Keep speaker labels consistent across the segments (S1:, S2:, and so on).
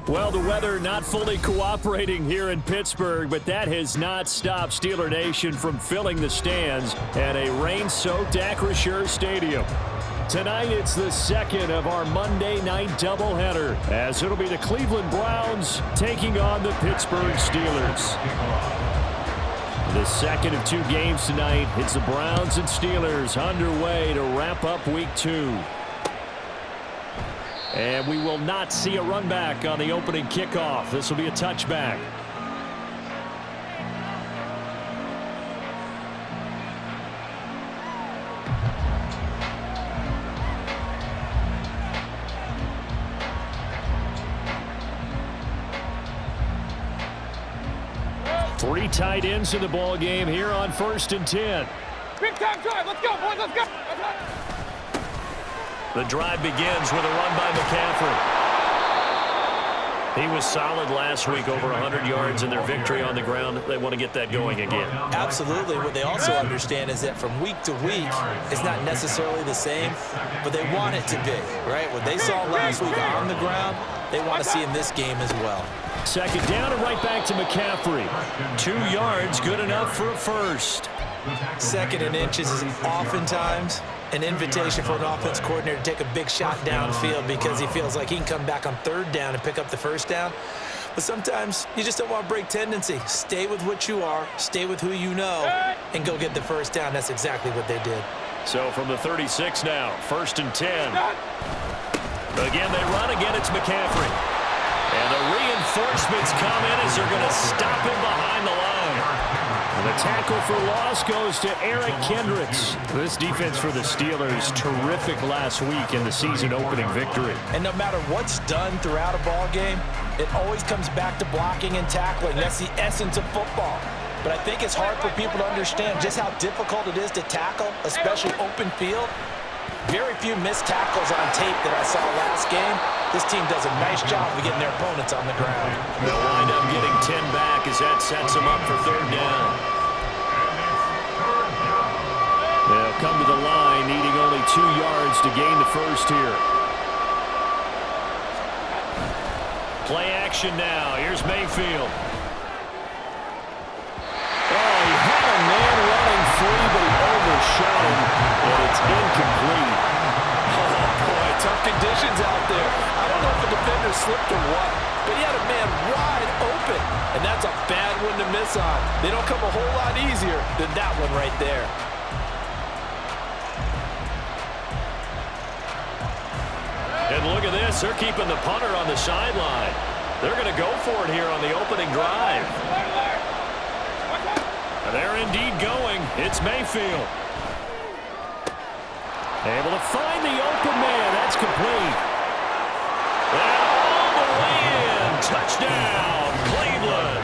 S1: Well, the weather not fully cooperating here in Pittsburgh, but that has not stopped Steeler Nation from filling the stands at a rain-soaked Acrisure Stadium. Tonight, it's the second of our Monday night doubleheader, as it'll be the Cleveland Browns taking on the Pittsburgh Steelers. The second of two games tonight. It's the Browns and Steelers underway to wrap up week 2. And we will not see a run back on the opening kickoff. This will be a touchback. Three tight ends in the ball game here on 1st and 10.
S2: Big time drive. Let's go, boys. Let's go.
S1: The drive begins with a run by McCaffrey. He was solid last week, over 100 yards in their victory on the ground. They want to get that going again.
S3: Absolutely. What they also understand is that from week to week, it's not necessarily the same, but they want it to be, right? What they saw last week on the ground, they want to see in this game as well.
S1: Second down and right back to McCaffrey. 2 yards, good enough for a first.
S3: Second and inches is oftentimes an invitation for an offense coordinator to take a big shot downfield because he feels like he can come back on 3rd down and pick up the 1st down. But sometimes you just don't want to break tendency. Stay with what you are, stay with who you know, and go get the 1st down. That's exactly what they did.
S1: So from the 36 now, 1st and 10. Again, they run. Again, it's McCaffrey. And the reinforcements come in as they're going to stop him behind the line. And the tackle for loss goes to Eric Kendricks. This defense for the Steelers, terrific last week in the season-opening victory.
S3: And no matter what's done throughout a ball game, it always comes back to blocking and tackling. That's the essence of football. But I think it's hard for people to understand just how difficult it is to tackle, especially open field. Very few missed tackles on tape that I saw last game. This team does a nice job of getting their opponents on the ground.
S1: They'll wind up getting 10 back as that sets them up for 3rd down. They'll come to the line, needing only 2 yards to gain the first here. Play action now. Here's Mayfield. Oh, he had a man running free, but he overshot him, and it's incomplete.
S3: Oh, boy, tough conditions out there. I don't know if the defender slipped or what, but he had a man wide open, and that's a bad one to miss on. They don't come a whole lot easier than that one right there.
S1: And look at this. They're keeping the punter on the sideline. They're going to go for it here on the opening drive. They're indeed going. It's Mayfield. Able to find the open man. That's complete. And all the way in. Touchdown, Cleveland.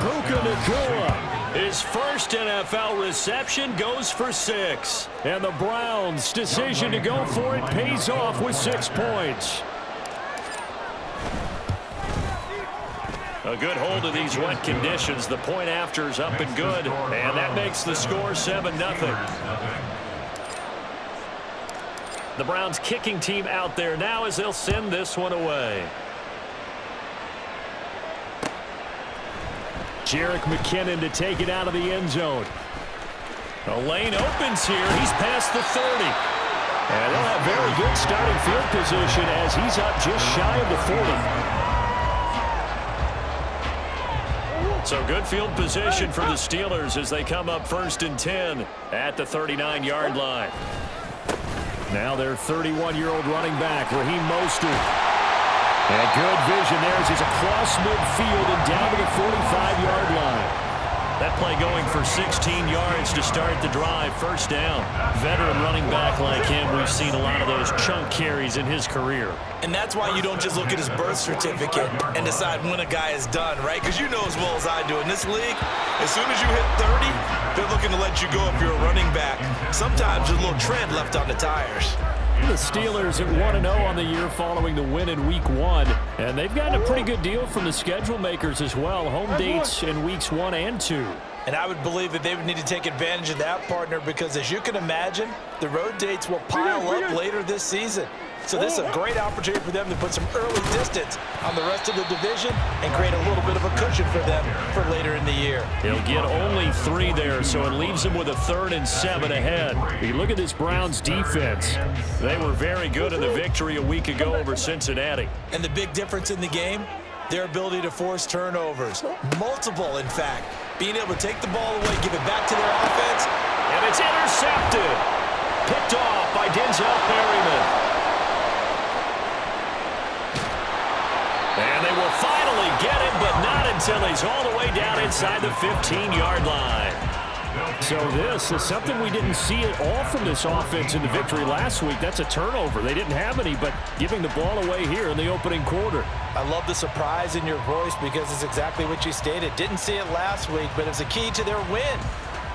S1: Puka Nacua. His first NFL reception goes for 6. And the Browns' decision to go for it pays off with 6 points. A good hold of these wet conditions. The point after is up and good. And that makes the score 7-0. The Browns kicking team out there now as they'll send this one away. Jerick McKinnon to take it out of the end zone. The lane opens here. He's past the 30. And they'll have very good starting field position as he's up just shy of the 40. So good field position for the Steelers as they come up 1st and 10 at the 39-yard line. Now their 31-year-old running back, Raheem Mostert. And good vision there as he's across midfield and down to the 45-yard line. That play going for 16 yards to start the drive. 1st down. Veteran running back like him, we've seen a lot of those chunk carries in his career.
S3: And that's why you don't just look at his birth certificate and decide when a guy is done, right? Because you know as well as I do, in this league, as soon as you hit 30, they're looking to let you go if you're a running back. Sometimes there's a little tread left on the tires.
S1: The Steelers at 1-0 on the year following the win in Week 1. And they've gotten a pretty good deal from the schedule makers as well. Home dates in Weeks 1 and 2.
S3: And I would believe that they would need to take advantage of that, partner, because as you can imagine, the road dates will pile up later this season. So this is a great opportunity for them to put some early distance on the rest of the division and create a little bit of a cushion for them for later in the year.
S1: He'll get only 3 there, so it leaves him with a 3rd and 7 ahead. You look at this Browns defense. They were very good in the victory a week ago over Cincinnati.
S3: And the big difference in the game, their ability to force turnovers. Multiple, in fact. Being able to take the ball away, give it back to their offense.
S1: And it's intercepted. Picked off by Denzel Perryman. And they will finally get him, but not until he's all the way down inside the 15-yard line. So this is something we didn't see at all from this offense in the victory last week. That's a turnover. They didn't have any, but giving the ball away here in the opening quarter.
S3: I love the surprise in your voice because it's exactly what you stated. Didn't see it last week, but it's a key to their win.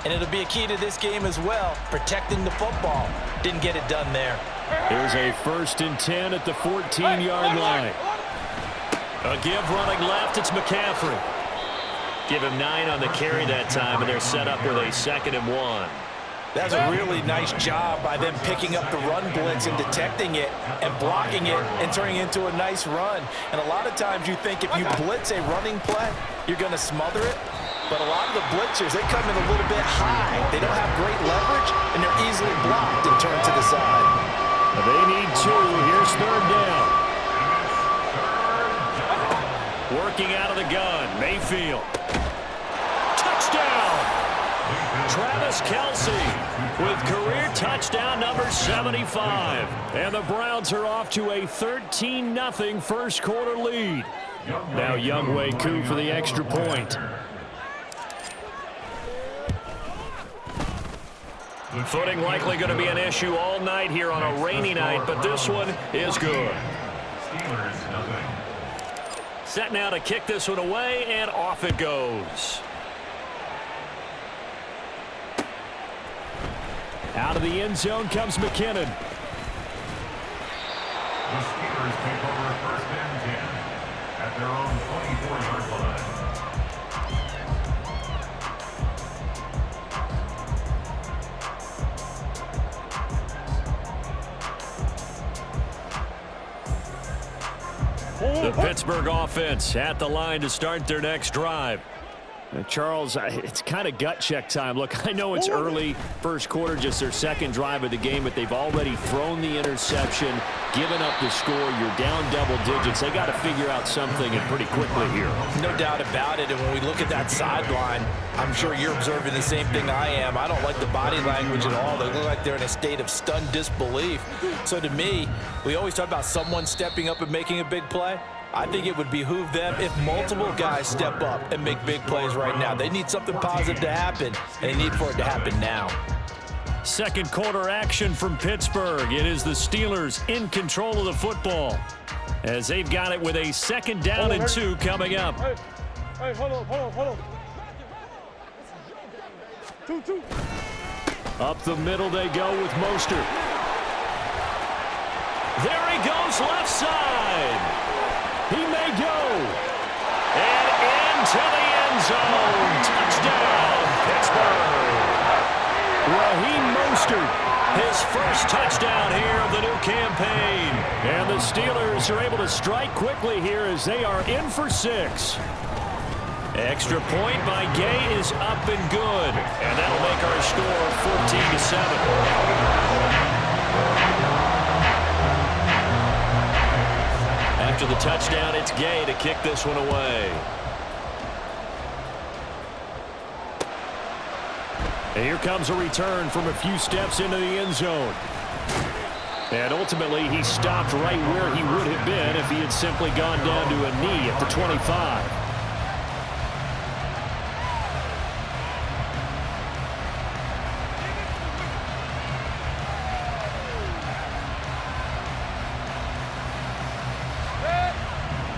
S3: And it'll be a key to this game as well, protecting the football. Didn't get it done there.
S1: Here's a 1st and 10 at the 14-yard line. A give running left, it's McCaffrey. Give him 9 on the carry that time, and they're set up with a 2nd and 1.
S3: That's a really nice job by them picking up the run blitz and detecting it and blocking it and turning it into a nice run. And a lot of times you think if you blitz a running play, you're going to smother it. But a lot of the blitzers, they come in a little bit high. They don't have great leverage, and they're easily blocked and turned to the side.
S1: They need 2. Here's 3rd down. Working out of the gun, Mayfield. Touchdown! Travis Kelce with career touchdown number 75. And the Browns are off to a 13-0 first quarter lead. Now Younghoe Koo for the extra point. Footing likely going to be an issue all night here on a rainy night, but this one is good. Set now to kick this one away, and off it goes. Out of the end zone comes McKinnon.
S4: The Steelers take over 1st and 10 at their own 24-yard line.
S1: The Pittsburgh offense at the line to start their next drive. Charles, it's kind of gut check time. Look, I know it's early, first quarter, just their 2nd drive of the game, but they've already thrown the interception, given up the score. You're down double digits. They got to figure out something, and pretty quickly here.
S3: No doubt about it, and when we look at that sideline, I'm sure you're observing the same thing I am. I don't like the body language at all. They look like they're in a state of stunned disbelief. So to me, we always talk about someone stepping up and making a big play. I think it would behoove them if multiple guys step up and make big plays right now. They need something positive to happen, and they need for it to happen now.
S1: Second quarter action from Pittsburgh. It is the Steelers in control of the football as they've got it with a 2nd down and 2 coming up.
S2: Hey, hold on. 2.
S1: Up the middle they go with Mostert. There he goes left side. He may go. And into the end zone. Touchdown, Pittsburgh. Raheem Mostert, his first touchdown here of the new campaign. And the Steelers are able to strike quickly here as they are in for 6. Extra point by Gay is up and good. And that'll make our score 14-7. After the touchdown, it's Gay to kick this one away. And here comes a return from a few steps into the end zone. And ultimately, he stopped right where he would have been if he had simply gone down to a knee at the 25.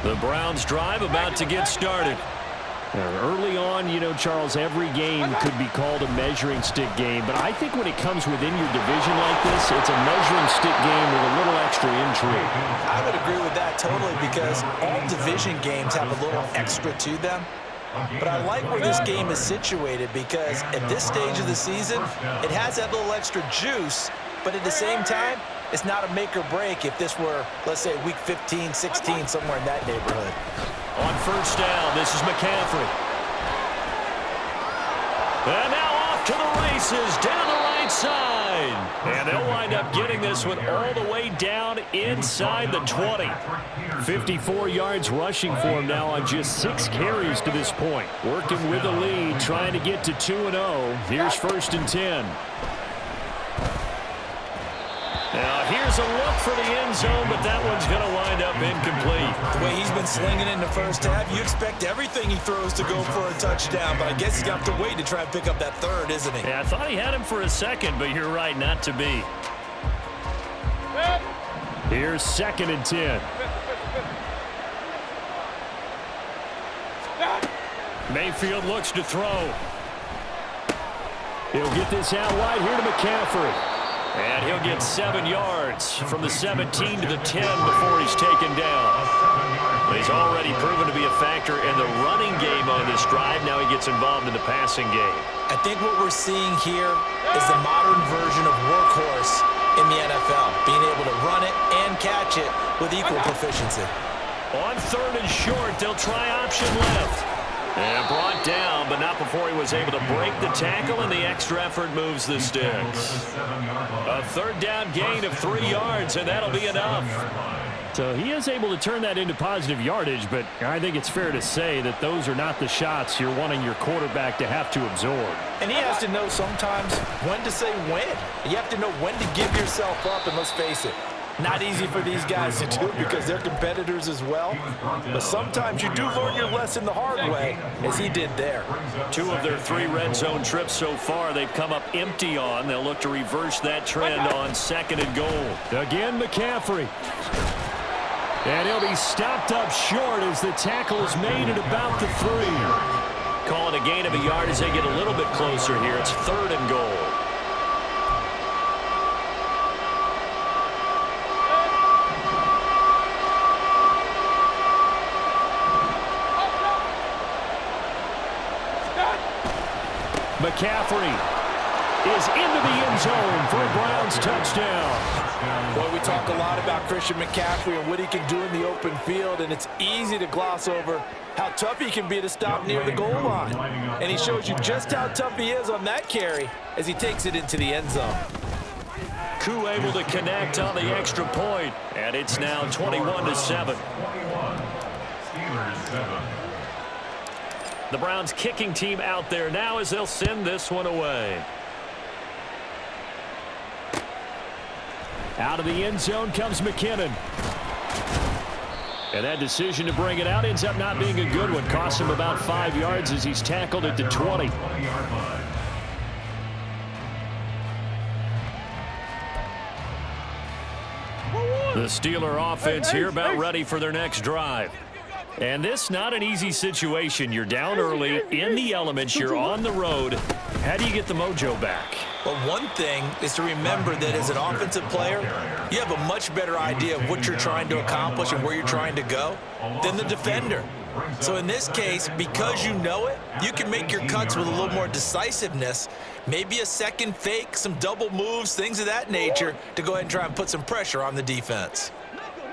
S1: The Browns drive about to get started. Early on, you know, Charles, every game could be called a measuring stick game, but I think when it comes within your division like this, it's a measuring stick game with a little extra intrigue.
S3: I would agree with that totally because all division games have a little extra to them. But I like where this game is situated because at this stage of the season, it has that little extra juice, but at the same time, it's not a make or break if this were, let's say, week 15, 16, somewhere in that neighborhood.
S1: On first down, this is McCaffrey. And now off to the races, down the right side. And they'll wind up getting this one all the way down inside the 20. 54 yards rushing for him now on just 6 carries to this point. Working with the lead, trying to get to 2-0. Here's first and 10. Now, here's a look for the end zone, but that one's going to wind up incomplete.
S3: The way he's been slinging in the first half, you expect everything he throws to go for a touchdown, but I guess he's got to wait to try and pick up that third, isn't he?
S1: Yeah, I thought he had him for a second, but you're right, not to be. Here's second and 10. Mayfield looks to throw. He'll get this out wide here to McCaffrey. And he'll get 7 yards from the 17 to the 10 before he's taken down. He's already proven to be a factor in the running game on this drive. Now he gets involved in the passing game.
S3: I think what we're seeing here is the modern version of workhorse in the NFL, being able to run it and catch it with equal proficiency.
S1: On third and short, they'll try option left. And brought down, but not before he was able to break the tackle, and the extra effort moves the sticks. A third down gain of 3 yards, and that'll be enough. So he is able to turn that into positive yardage, but I think it's fair to say that those are not the shots you're wanting your quarterback to have to absorb.
S3: And he has to know sometimes when to say when. You have to know when to give yourself up, and let's face it, not easy for these guys to do because they're competitors as well. But sometimes you do learn your lesson the hard way, as he did there. 2 of their 3 red zone trips so far they've come up empty on. They'll look to reverse that trend on second and goal.
S1: Again, McCaffrey. And he'll be stopped up short as the tackle is made at about the 3. Calling a gain of a yard as they get a little bit closer here. It's third and goal. McCaffrey is into the end zone for a Browns touchdown.
S3: Boy, we talk a lot about Christian McCaffrey and what he can do in the open field, and it's easy to gloss over how tough he can be to stop near the goal line. And he shows you just how tough he is on that carry as he takes it into the end zone.
S1: Koo able to connect on the extra point, and it's now 21-7.
S4: Steelers 7.
S1: The Browns kicking team out there now as they'll send this one away. Out of the end zone comes McKinnon. And that decision to bring it out ends up not being a good one. Costs him about 5 yards as he's tackled at the 20. The Steeler offense here about ready for their next drive. And this not an easy situation. You're down early, in the elements, you're on the road. How do you get the mojo back?
S3: Well, one thing is to remember that as an offensive player, you have a much better idea of what you're trying to accomplish and where you're trying to go than the defender. So in this case, because you know it, you can make your cuts with a little more decisiveness, maybe a second fake, some double moves, things of that nature, to go ahead and try and put some pressure on the defense.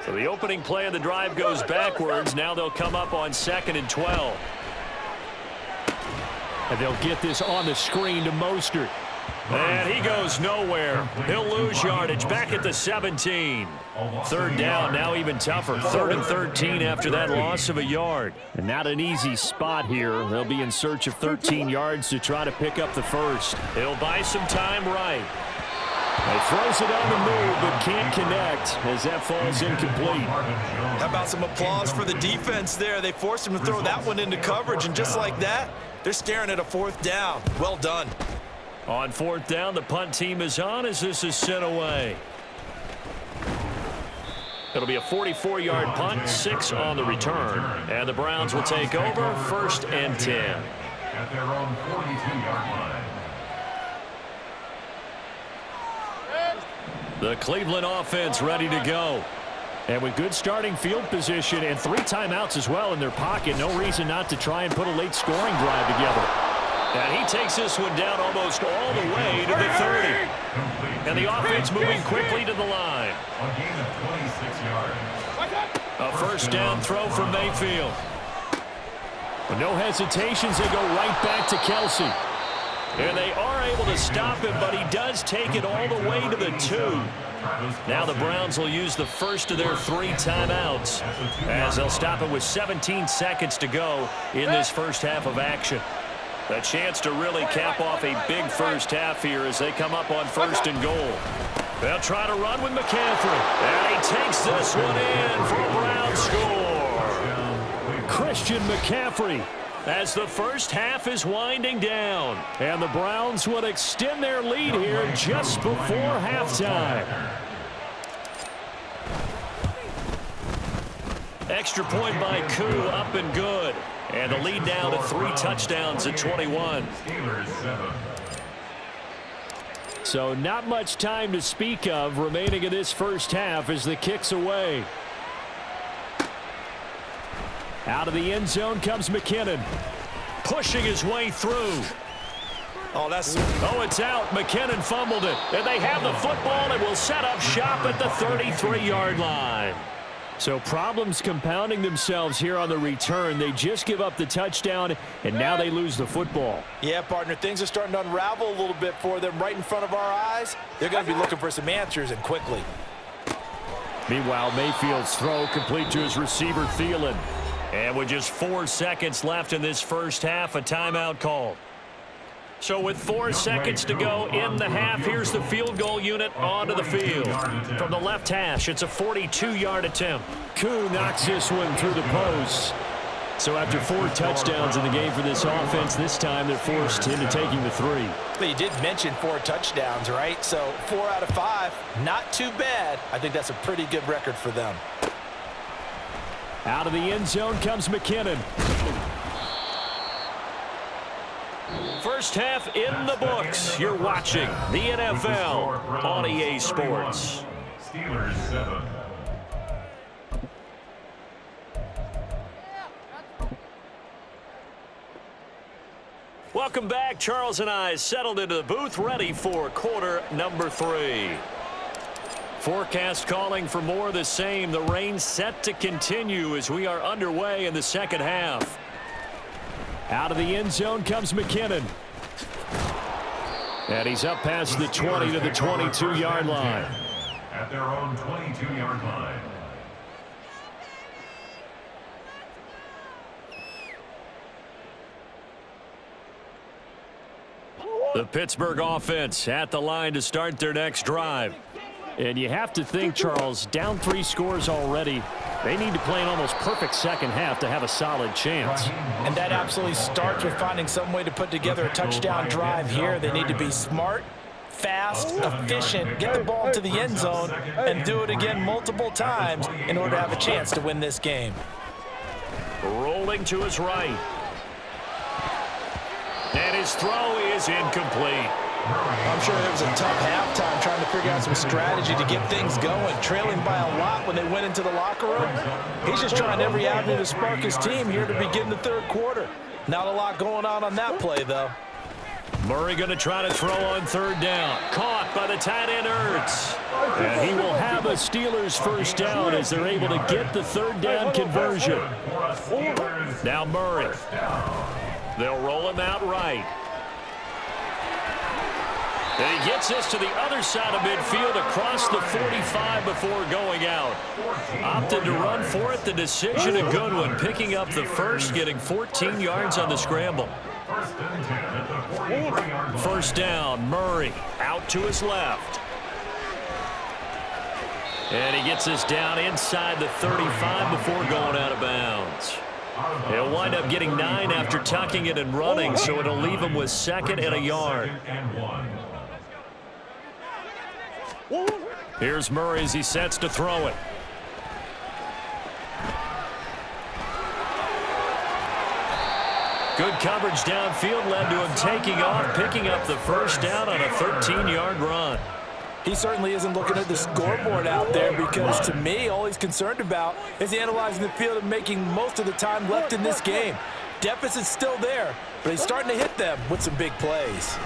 S1: So the opening play of the drive goes backwards. Now they'll come up on 2nd and 12. And they'll get this on the screen to Mostert. And he goes nowhere. He'll lose yardage back at the 17. Third down, now even tougher. 3rd and 13 after that loss of a yard. And not an easy spot here. They'll be in search of 13 yards to try to pick up the first. He'll buy some time right. He throws it on the move, but can't connect as that falls incomplete.
S3: How about some applause for the defense there? They forced him to throw that one into coverage, and just like that, they're staring at a 4th down. Well done.
S1: On 4th down, the punt team is on as this is sent away. It'll be a 44-yard punt, 6 on the return. And the Browns will take over 1st and 10.
S4: At their own 42-yard line.
S1: The Cleveland offense ready to go. And with good starting field position and 3 timeouts as well in their pocket, no reason not to try and put a late scoring drive together. And he takes this one down almost all the way to the 30. And the offense moving quickly to the line. A first down throw from Mayfield. With no hesitations, they go right back to Kelsey. And they are able to stop him, but he does take it all the way to the 2. Now the Browns will use the first of their 3 timeouts as they'll stop it with 17 seconds to go in this first half of action. A chance to really cap off a big first half here as they come up on 1st and goal. They'll try to run with McCaffrey. And he takes this one in for a Browns score. Christian McCaffrey as the first half is winding down. And the Browns would extend their lead here just before halftime. Extra point by Koo, up and good. And the lead down to 3 touchdowns at 21. So not much time to speak of remaining in this first half as the kick's away. Out of the end zone comes McKinnon. Pushing his way through. Oh, it's out. McKinnon fumbled it. And they have the football and will set up shop at the 33-yard line. So problems compounding themselves here on the return. They just give up the touchdown, and now they lose the football.
S3: Yeah, partner, things are starting to unravel a little bit for them right in front of our eyes. They're going to be looking for some answers, and quickly.
S1: Meanwhile, Mayfield's throw complete to his receiver, Thielen. And with just 4 seconds left in this first half, a timeout called. So with 4 seconds to go in the half, here's the field goal unit onto the field. From the left hash, it's a 42-yard attempt. Koo knocks this one through the post. So after 4 touchdowns in the game for this offense, this time they're forced into taking the 3.
S3: But you did mention 4 touchdowns, right? So 4 out of 5, not too bad. I think that's a pretty good record for them.
S1: Out of the end zone comes McKinnon. First half in the books. You're watching the NFL on EA Sports.
S4: Steelers 7.
S1: Welcome back. Charles and I settled into the booth, ready for quarter number 3. Forecast calling for more of the same. The rain set to continue as we are underway in the second half. Out of the end zone comes McKinnon. And he's up past the 20 to the 22-yard line.
S4: At their own 22-yard line.
S1: The Pittsburgh offense at the line to start their next drive. And you have to think, Charles, down 3 scores already. They need to play an almost perfect second half to have a solid chance.
S3: And that absolutely starts with finding some way to put together a touchdown drive here. They need to be smart, fast, efficient, get the ball to the end zone, and do it again multiple times in order to have a chance to win this game.
S1: Rolling to his right. And his throw is incomplete.
S3: I'm sure it was a tough halftime trying to figure out some strategy to get things going. Trailing by a lot when they went into the locker room. He's just trying every avenue to spark his team here to begin the 3rd quarter. Not a lot going on that play, though.
S1: Murray going to try to throw on 3rd down. Caught by the tight end, Ertz. And he will have a Steelers first down as they're able to get the 3rd down conversion. Now Murray. They'll roll him out right. And he gets this to the other side of midfield across the 45 before going out. Opted to run for it. The decision a good one. Picking up the first, getting 14 yards on the scramble. First down, Murray out to his left. And he gets this down inside the 35 before going out of bounds. He'll wind up getting 9 after tucking it and running, so it'll leave him with 2nd and a yard. Here's Murray as he sets to throw it. Good coverage downfield led to him taking off, picking up the first down on a 13-yard run.
S3: He certainly isn't looking at the scoreboard out there because, to me, all he's concerned about is analyzing the field and making most of the time left in this game. Deficit's still there, but he's starting to hit them with some big plays.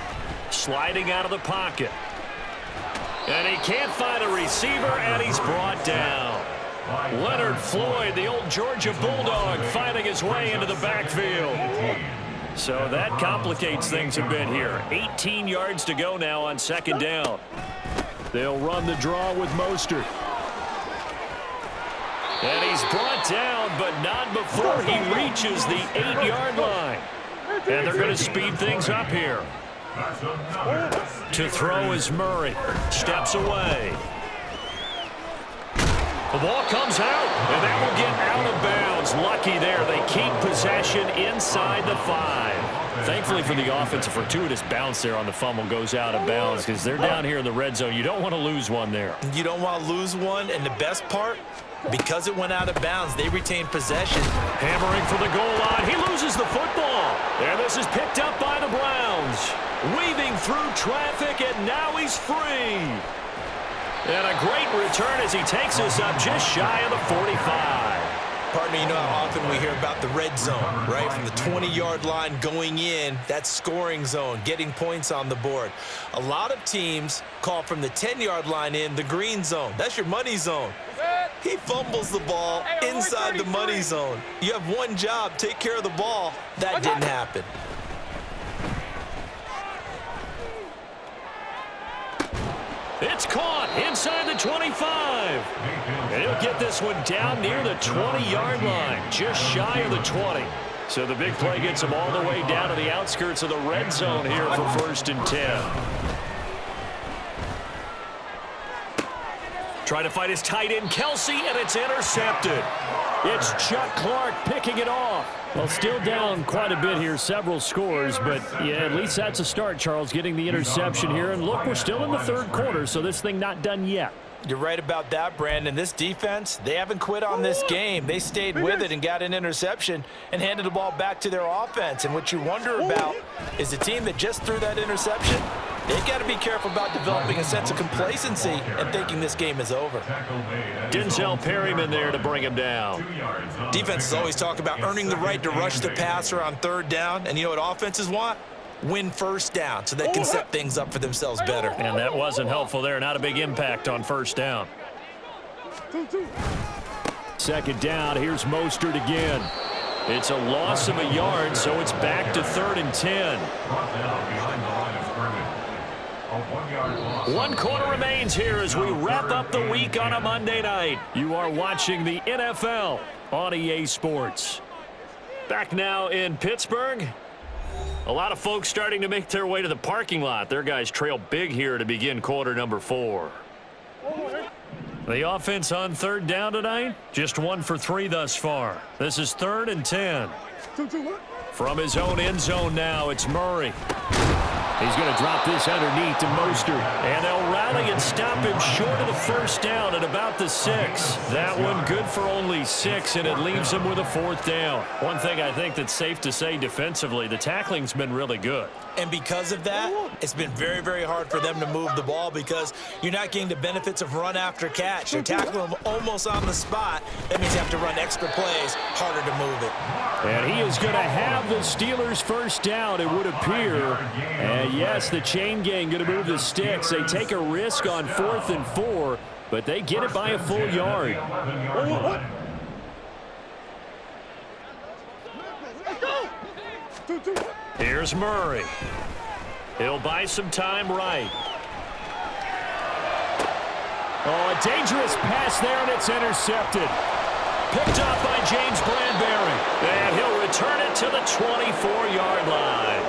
S1: Sliding out of the pocket. And he can't find a receiver, and he's brought down. Leonard Floyd, the old Georgia Bulldog, finding his way into the backfield. So that complicates things a bit here. 18 yards to go now on second down. They'll run the draw with Mostert. And he's brought down, but not before he reaches the 8-yard line. And they're going to speed things up here. To throw is Murray. Steps away. The ball comes out, and that will get out of bounds. Lucky there. They keep possession inside the 5. Thankfully for the offense, a fortuitous bounce there on the fumble goes out of bounds because they're down here in the red zone. You don't want to lose one there.
S3: You don't want to lose one, and the best part, because it went out of bounds, they retained possession.
S1: Hammering for the goal line. He loses the football. And this is picked up by the Browns. Weaving through traffic, and now he's free. And a great return as he takes us up just shy of the 45.
S3: Partner, you know how often we hear about the red zone, right? From the 20-yard line going in, that's scoring zone, getting points on the board. A lot of teams call from the 10-yard line in the green zone. That's your money zone. He fumbles the ball inside the money zone. You have one job, take care of the ball. That didn't happen.
S1: It's caught inside the 25. And he'll get this one down near the 20-yard line, just shy of the 20. So the big play gets him all the way down to the outskirts of the red zone here for 1st and 10. Trying to fight his tight end, Kelsey, and it's intercepted. It's Chuck Clark picking it off. Well, still down quite a bit here, several scores, but yeah, at least that's a start, Charles, getting the interception here. And look, we're still in the 3rd quarter, so this thing not done yet.
S3: You're right about that, Brandon. This defense, they haven't quit on this game. They stayed with it and got an interception and handed the ball back to their offense. And what you wonder about is the team that just threw that interception, they've got to be careful about developing a sense of complacency and thinking this game is over.
S1: Denzel Perryman there to bring him down.
S3: Defenses always talk about earning the right to rush the passer on 3rd down. And you know what offenses want? Win 1st down so they can set things up for themselves better.
S1: And that wasn't helpful there. Not a big impact on 1st down. 2nd down. Here's Mostert again. It's a loss of a yard, so it's back to 3rd and 10. 1 quarter remains here as we wrap up the week on a Monday night. You are watching the NFL on EA Sports. Back now in Pittsburgh. A lot of folks starting to make their way to the parking lot. Their guys trail big here to begin quarter number 4. The offense on 3rd down tonight, just 1 for 3 thus far. This is 3rd and 10. From his own end zone now, it's Murray. He's going to drop this underneath to Mostert. And they'll rally and stop him short of the 1st down at about the 6. That one good for only 6, and it leaves him with a 4th down. One thing I think that's safe to say defensively, the tackling's been really good.
S3: And because of that, it's been very, very hard for them to move the ball because you're not getting the benefits of run after catch. They're tackling them almost on the spot. That means you have to run extra plays, harder to move it.
S1: And he is going to have the Steelers' 1st down, it would appear. And yes, the chain gang going to move the sticks. They take a risk on 4th and 4, but they get it by a full yard. Here's Murray. He'll buy some time right. Oh, a dangerous pass there, and it's intercepted. Picked up by James Bradbury. And he'll return it to the 24-yard line.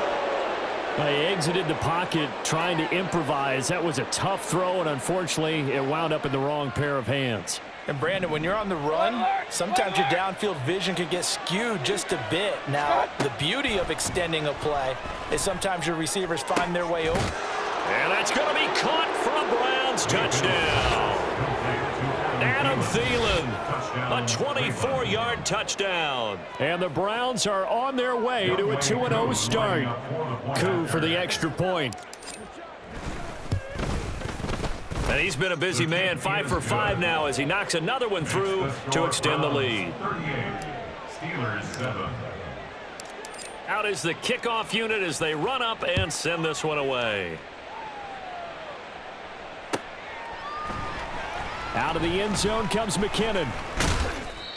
S1: They exited the pocket trying to improvise. That was a tough throw, and unfortunately, it wound up in the wrong pair of hands.
S3: And, Brandon, when you're on the run, sometimes your downfield vision can get skewed just a bit. Now, the beauty of extending a play is sometimes your receivers find their way open.
S1: And that's going to be caught for a Browns touchdown. Adam Thielen, a 24-yard touchdown. And the Browns are on their way to a 2-0 start. Coup for the extra point. And he's been a busy man, 5 for 5 now as he knocks another one through to extend the lead.
S4: 38. Steelers 7.
S1: Out is the kickoff unit as they run up and send this one away. Out of the end zone comes McKinnon.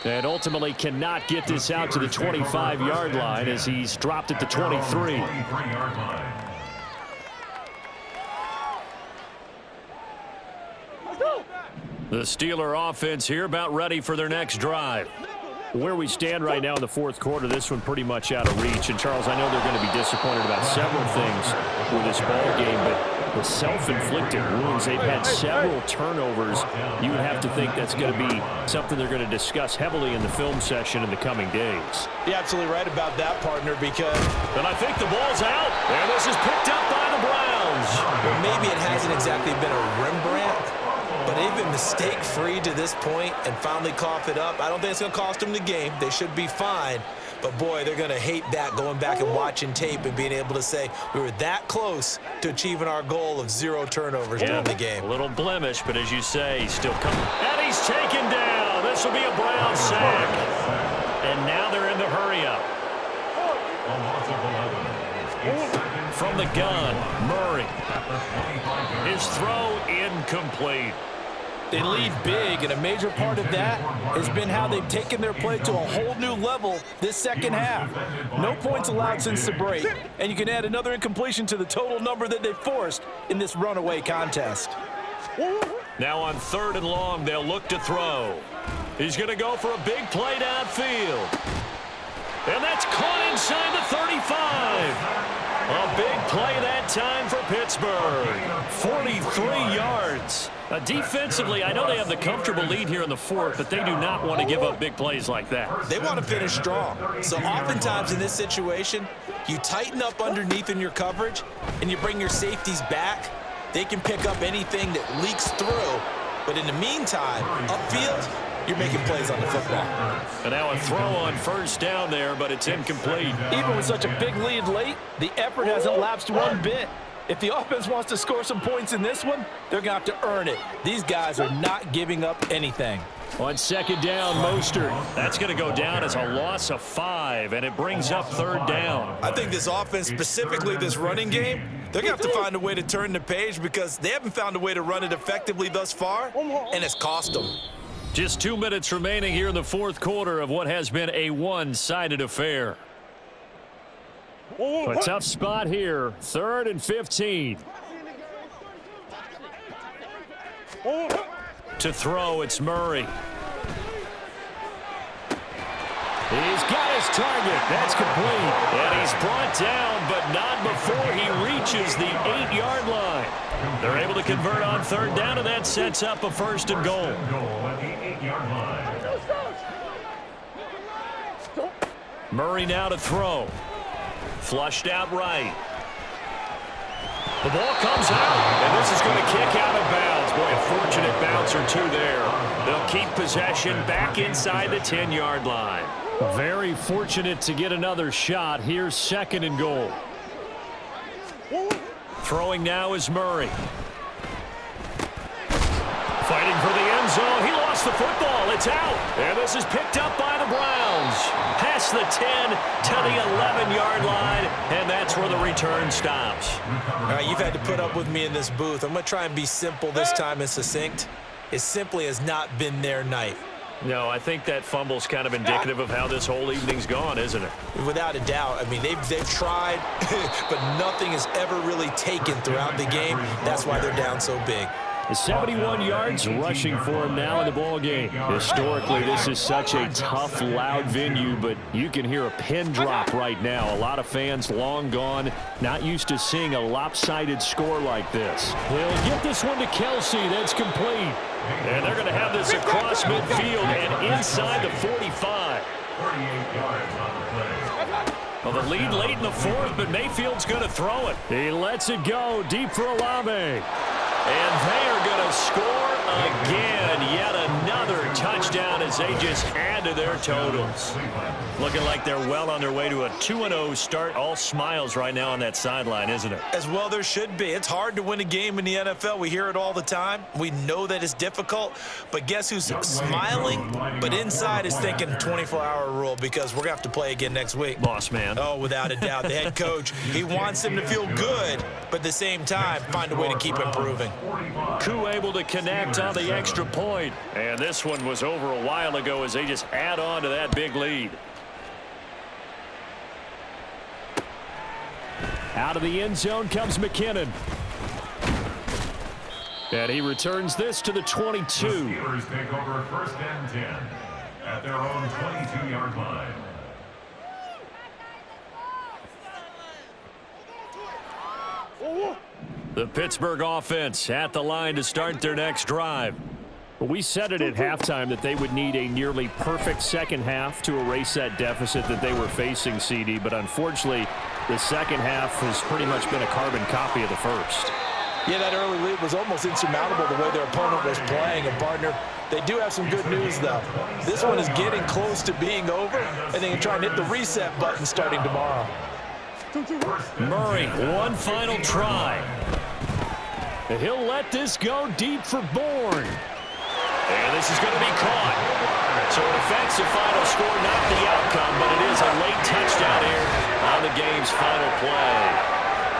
S1: And ultimately cannot get this out to the 25-yard line as he's dropped at the 23. The Steeler offense here about ready for their next drive. Where we stand right now in the fourth quarter, this one pretty much out of reach. And, Charles, I know they're going to be disappointed about several things with this ball game, but the self-inflicted wounds, they've had several turnovers. You would have to think that's going to be something they're going to discuss heavily in the film session in the coming days.
S3: You're absolutely right about that, partner, because...
S1: And I think the ball's out, and this is picked up by the Browns.
S3: Well, maybe it hasn't exactly been a Rembrandt, but they've been mistake-free to this point and finally cough it up. I don't think it's going to cost them the game. They should be fine. But, boy, they're going to hate that, going back and watching tape and being able to say we were that close to achieving our goal of 0 turnovers during the game.
S1: A little blemish, but as you say, he's still coming. And he's taken down. This will be a Brown sack. And now they're in the hurry-up. From the gun, Murray. His throw incomplete.
S3: They lead big, and a major part of that has been how they've taken their play to a whole new level this second half. No points allowed since the break, and you can add another incompletion to the total number that they forced in this runaway contest.
S1: Now on 3rd and long, they'll look to throw. He's going to go for a big play downfield. And that's caught inside the 35. A big play that time for Pittsburgh. 43 yards. Defensively, I know they have the comfortable lead here in the fourth, but they do not want to give up big plays like that.
S3: They want to finish strong. So oftentimes in this situation, you tighten up underneath in your coverage, and you bring your safeties back. They can pick up anything that leaks through. But in the meantime, upfield, you're making plays on the football.
S1: And now a throw on 1st down there, but it's incomplete.
S3: Even with such a big lead late, the effort hasn't lapsed one bit. If the offense wants to score some points in this one, they're going to have to earn it. These guys are not giving up anything.
S1: On 2nd down, Mostert. That's going to go down as a loss of 5, and it brings up 3rd down.
S3: I think this offense, specifically this running game, they're going to have to find a way to turn the page because they haven't found a way to run it effectively thus far, and it's cost them.
S1: Just 2 minutes remaining here in the fourth quarter of what has been a one-sided affair. A tough spot here, 3rd and 15. To throw, it's Murray. He's got his target. That's complete. And he's brought down, but not before he reaches the 8-yard line. They're able to convert on 3rd down, and that sets up a 1st and goal. Murray now to throw. Flushed out right. The ball comes out, and this is going to kick out of bounds. Boy, a fortunate bounce or two there. They'll keep possession back inside the 10-yard line. Very fortunate to get another shot. Here's 2nd and goal. Throwing now is Murray. Fighting for the end zone. He lost the football. It's out. And this is picked up by the Browns. Past the 10 to the 11-yard line. And that's where the return stops.
S3: All right, you've had to put up with me in this booth. I'm going to try and be simple this time and succinct. It simply has not been their night.
S1: No, I think that fumble's kind of indicative of how this whole evening's gone, isn't it?
S3: Without a doubt. I mean, they've tried, but nothing has ever really taken throughout the game. That's why they're down so big.
S1: 71 yards rushing for him now in the ball game. Historically, this is such a tough, loud venue, but you can hear a pin drop right now. A lot of fans long gone, not used to seeing a lopsided score like this. They'll get this one to Kelsey. That's complete. And they're going to have this across midfield and inside the 45.
S4: 38 yards on the play.
S1: Well, the lead late in the fourth, but Mayfield's going to throw it. He lets it go deep for Olave. And they are going to score again. Yet another touchdown as as they just add to their totals. Looking like they're well on their way to a 2-0 start. All smiles right now on that sideline, isn't it?
S3: As well there should be. It's hard to win a game in the NFL. We hear it all the time. We know that it's difficult. But guess who's smiling, but inside is thinking 24-hour rule, because we're going to have to play again next week.
S1: Boss man.
S3: Oh, without a doubt. The head coach, he wants them to feel good, but at the same time, find a way to keep improving.
S1: Koo able to connect on the extra point. And this one was over a while ago as they just add on to that big lead. Out of the end zone comes McKinnon. And he returns this to the 22.
S4: The Steelers take over 1st and 10 at their own 22-yard line.
S1: The Pittsburgh offense at the line to start their next drive. We said it at halftime that they would need a nearly perfect second half to erase that deficit that they were facing, CD. But unfortunately, the second half has pretty much been a carbon copy of the first.
S3: Yeah, that early lead was almost insurmountable the way their opponent was playing. And, partner, they do have some good news, though. This one is getting close to being over, and they can try and hit the reset button starting tomorrow.
S1: Murray, one final try. And he'll let this go deep for Bourne. And this is going to be caught. So it affects the final score, not the outcome, but it is a late touchdown here on the game's final play.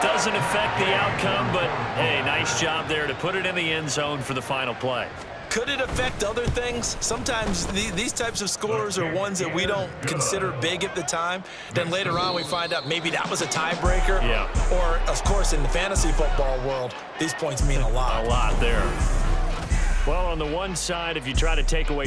S1: Doesn't affect the outcome, but, hey, nice job there to put it in the end zone for the final play.
S3: Could it affect other things? Sometimes these types of scores are ones that we don't consider big at the time. Then later on we find out maybe that was a tiebreaker.
S1: Yeah.
S3: Or, of course, in the fantasy football world, these points mean a lot.
S1: A lot there. Well, on the one side, if you try to take away